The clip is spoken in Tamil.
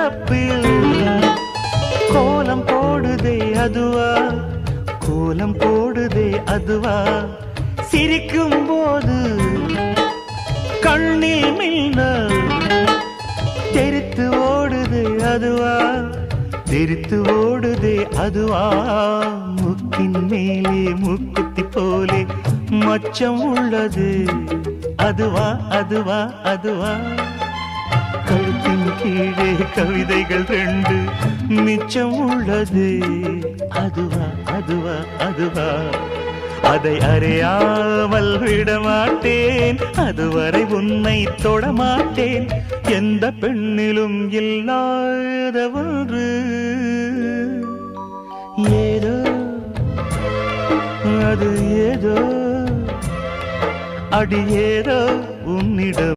வளர்ப்பில் கோலம் போடுதே அதுவா, கோலம் போடுதே அதுவா, சிரிக்கும் போது கண்ணில் மின்னல் தெரித்து ஓடுது அதுவா, தெரித்து ஓடுதே அதுவா, முக்கின் மேலே மூக்குத்தி போலே மச்சம் உள்ளது அதுவா, அதுவா, அதுவா, கழுத்தின் கீழே கவிதைகள் 2 மிச்சம் உள்ளது அதுவா, அதுவா, அதுவா, அதை அறியாமல் விடமாட்டேன், அதுவரை உன்னை தொடமாட்டேன், எந்த பெண்ணிலும் இல்லாத ஒன்று ஏதோ, அது ஏதோ, அடி ஏதோ உன்னிடம்.